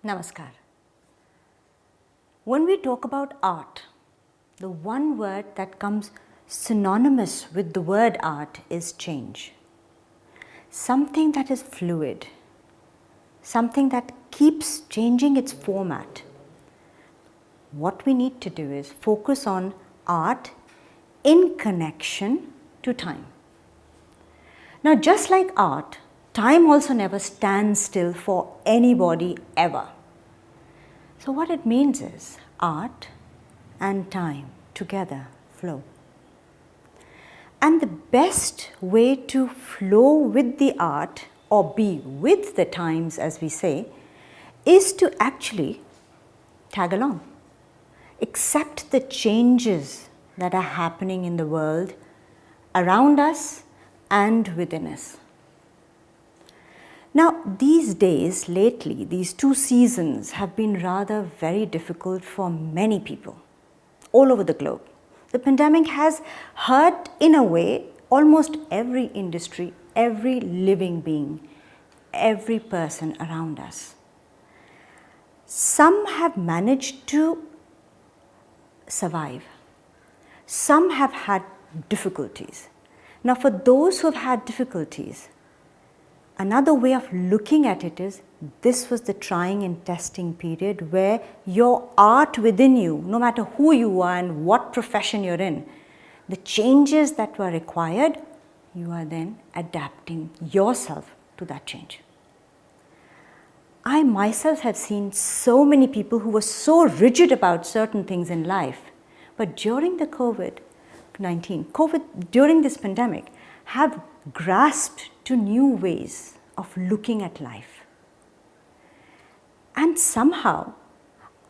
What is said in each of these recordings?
Namaskar. When we talk about art, the one word that comes synonymous with the word art is change. Something that is fluid, something that keeps changing its format. What we need to do is focus on art in connection to time. Now, just like art, time also never stands still for anybody ever. So what it means is art and time together flow. And the best way to flow with the art or be with the times, as we say, is to actually tag along. Accept the changes that are happening in the world around us and within us. Now, these days, lately, these 2 seasons have been rather very difficult for many people all over the globe. The pandemic has hurt, in a way, almost every industry, every living being, every person around us. Some have managed to survive. Some have had difficulties. Now, for those who have had difficulties, another way of looking at it is this was the trying and testing period where your art within you, no matter who you are and what profession you're in, the changes that were required, you are then adapting yourself to that change. I myself have seen so many people who were so rigid about certain things in life, but during the during this pandemic, have grasped to new ways of looking at life. And somehow,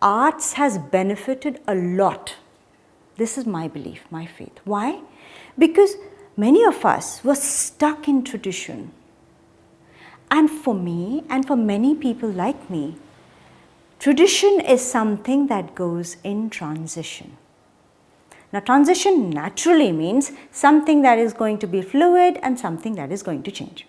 arts has benefited a lot. This is my belief, my faith. Why? Because many of us were stuck in tradition. And for me, and for many people like me, tradition is something that goes in transition. Now, transition naturally means something that is going to be fluid and something that is going to change.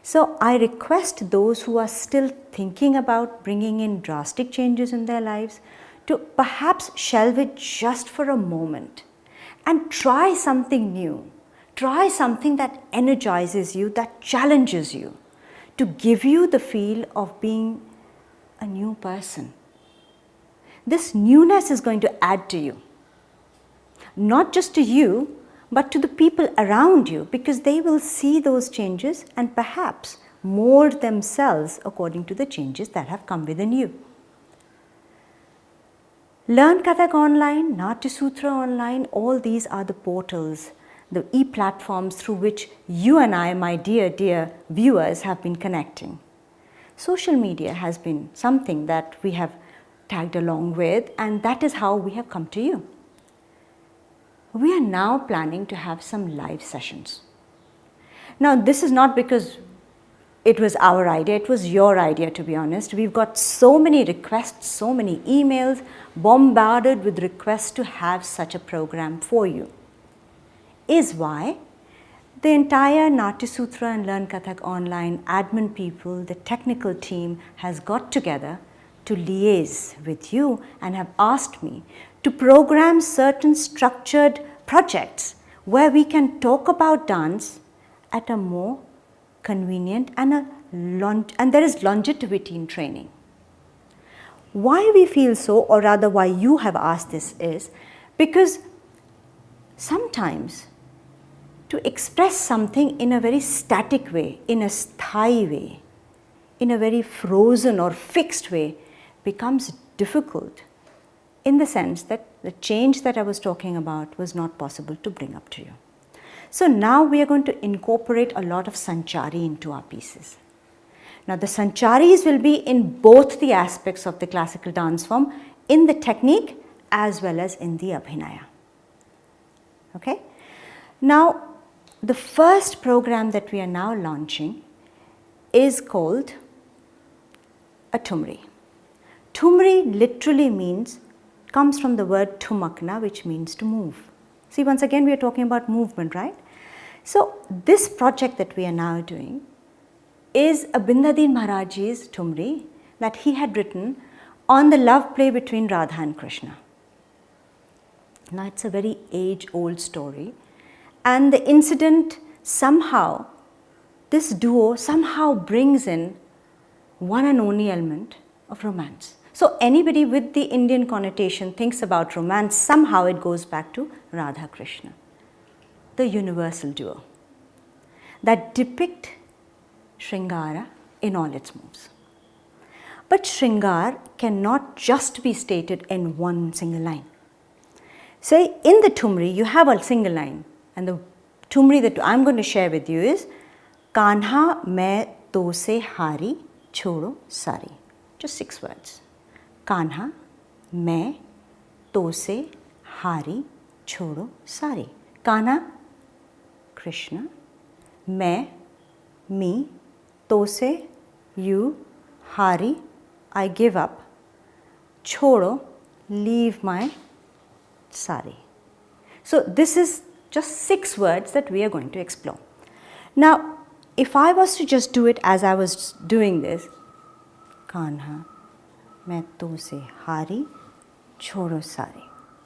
So, I request those who are still thinking about bringing in drastic changes in their lives to perhaps shelve it just for a moment and try something new. Try something that energizes you, that challenges you, to give you the feel of being a new person. This newness is going to add to you. Not just to you, but to the people around you, because they will see those changes and perhaps mold themselves according to the changes that have come within you. Learn Kathak online, Natya Sutra online, all these are the portals, the e-platforms through which you and I, my dear viewers, have been connecting. Social media has been something that we have tagged along with, and that is how we have come to you. We are now planning to have some live sessions. Now, this is not because it was our idea, it was your idea, to be honest. We've got so many requests, so many emails, bombarded with requests to have such a program for you. Is why the entire Natya Sutra and Learn Kathak online admin people, the technical team, has got together to liaise with you and have asked me to program certain structured projects where we can talk about dance at a more convenient and there is longevity in training. Why we feel so, or rather why you have asked this, is because sometimes to express something in a very static way, in a sthayi way, in a very frozen or fixed way becomes difficult, in the sense that the change that I was talking about was not possible to bring up to you. So now we are going to incorporate a lot of sanchari into our pieces. Now the sancharis will be in both the aspects of the classical dance form, in the technique as well as in the Abhinaya. Okay? Now the first program that we are now launching is called a Thumri. Thumri literally comes from the word thumakna, which means to move. See, once again we are talking about movement, right? So this project that we are now doing is a Bindadin Maharajji's Thumri, that he had written on the love play between Radha and Krishna. Now it's a very age-old story, and the incident somehow, this duo somehow brings in one and only element of romance. So anybody with the Indian connotation thinks about romance, somehow it goes back to Radha Krishna, the universal duo that depict Shringara in all its moves. But Shringar cannot just be stated in one single line. Say in the Thumri you have a single line, and the Thumri that I'm going to share with you is Kanha main to se hari chodo sari. Just 6 words. Kanha main to se hari chodo sari. Kanha, Krishna. Main, me. To se, you. Hari, I give up. Chodo, leave my sari. So this is just 6 words that we are going to explore. Now, if I was to just do it as I was doing this, Kanha, main to se hari, chodo sari.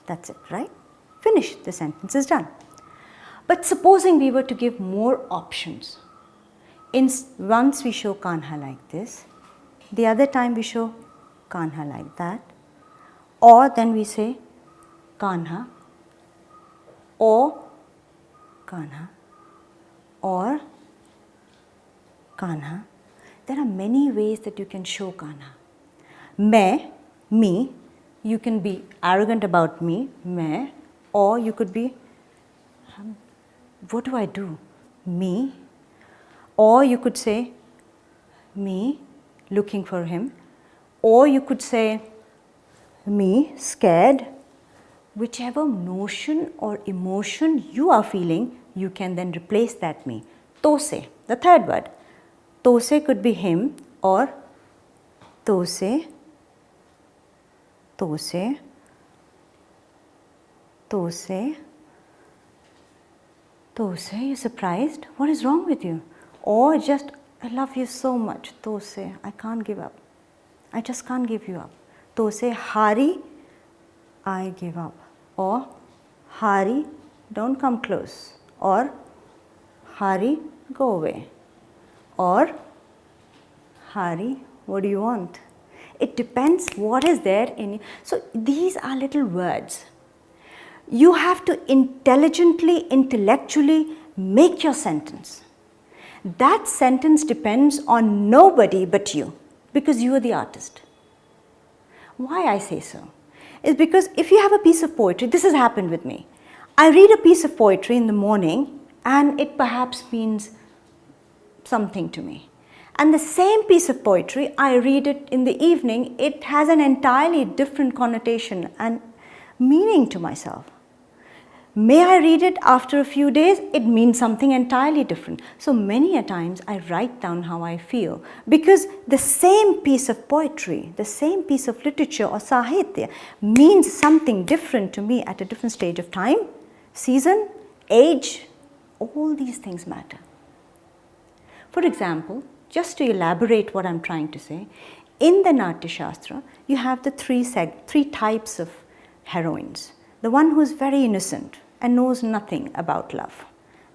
That's it, right? Finish, the sentence is done. But supposing we were to give more options. Once we show Kanha like this, the other time we show Kanha like that, or then we say Kanha, or Kanha, or Kanha. There are many ways that you can show Kanha. Main, me, you can be arrogant about me, main, or you could be, what do I do? Me. Or you could say, me, looking for him. Or you could say, me, scared. Whichever notion or emotion you are feeling, you can then replace that me. Tose, the third word. Tose could be him, or tose, tose, tose, tose. You're surprised? What is wrong with you? Or just, I love you so much. Tose, I can't give up. I just can't give you up. Tose, hari, I give up. Or hari, don't come close. Or hari, go away. Or hari, what do you want? It depends what is there in you. So these are little words. You have to intelligently, intellectually make your sentence. That sentence depends on nobody but you, because you are the artist. Why I say so is because if you have a piece of poetry, this has happened with me. I read a piece of poetry in the morning and it perhaps means something to me. And the same piece of poetry, I read it in the evening, it has an entirely different connotation and meaning to myself. May I read it after a few days, it means something entirely different. So many a times I write down how I feel, because the same piece of poetry, the same piece of literature or sahitya means something different to me at a different stage of time, season, age, all these things matter. For example, just to elaborate what I'm trying to say, in the Natya Shastra, you have the three types of heroines. The one who is very innocent and knows nothing about love.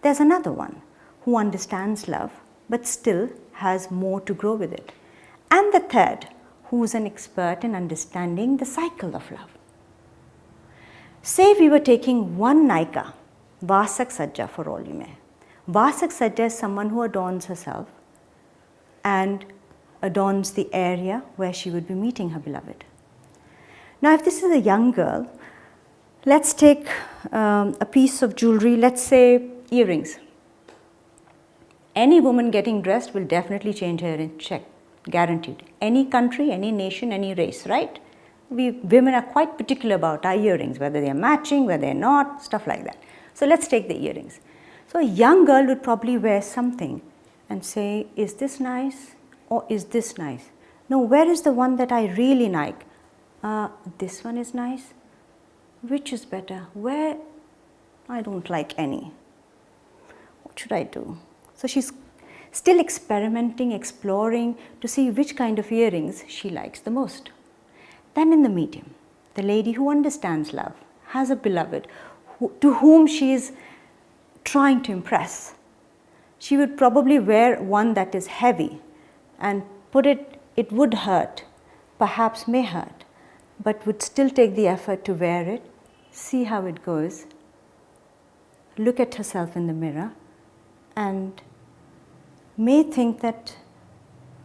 There's another one who understands love but still has more to grow with it. And the third, who is an expert in understanding the cycle of love. Say we were taking one Naika, Vasak Sajja for all you may. Vasak Sajja is someone who adorns herself and adorns the area where she would be meeting her beloved. Now if this is a young girl, let's take a piece of jewelry, let's say earrings. Any woman getting dressed will definitely change her in check, guaranteed. Any country, any nation, any race, right? We women are quite particular about our earrings, whether they are matching, whether they are not, stuff like that. So let's take the earrings. So a young girl would probably wear something and say, is this nice or is this nice? No, where is the one that I really like? This one is nice. Which is better? Where? I don't like any. What should I do? So she's still experimenting, exploring to see which kind of earrings she likes the most. Then in the medium, the lady who understands love, has a beloved to whom she is trying to impress. She would probably wear one that is heavy and it would hurt, perhaps may hurt, but would still take the effort to wear it, see how it goes, look at herself in the mirror, and may think that,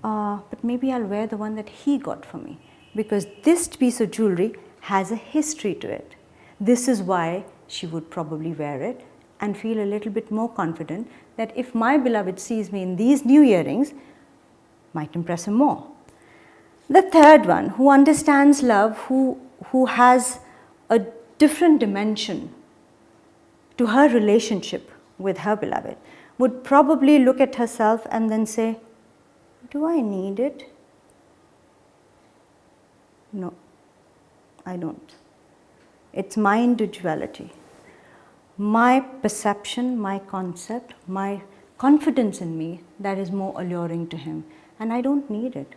but maybe I'll wear the one that he got for me, because this piece of jewelry has a history to it. This is why she would probably wear it and feel a little bit more confident that if my beloved sees me in these new earrings, might impress him more. The third one, who understands love, who has a different dimension to her relationship with her beloved, would probably look at herself and then say, do I need it? No, I don't. It's my individuality, my perception, my concept, my confidence in me that is more alluring to him, and I don't need it.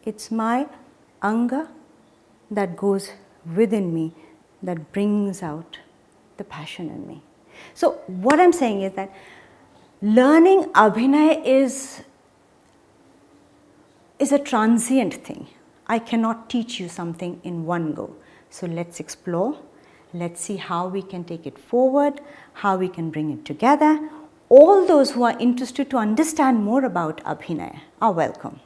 It's my anga that goes within me that brings out the passion in me. So what I'm saying is that learning Abhinaya is a transient thing. I cannot teach you something in one go. So let's explore. Let's see how we can take it forward, how we can bring it together. All those who are interested to understand more about Abhinaya are welcome.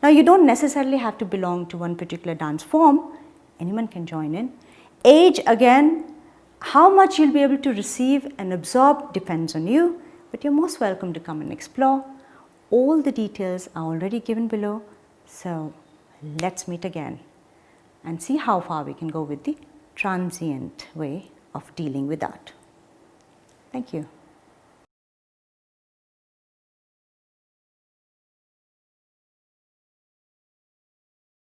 Now, you don't necessarily have to belong to one particular dance form. Anyone can join in. Age, again, how much you'll be able to receive and absorb depends on you, but you're most welcome to come and explore. All the details are already given below, so let's meet again and see how far we can go with the transient way of dealing with art. Thank you.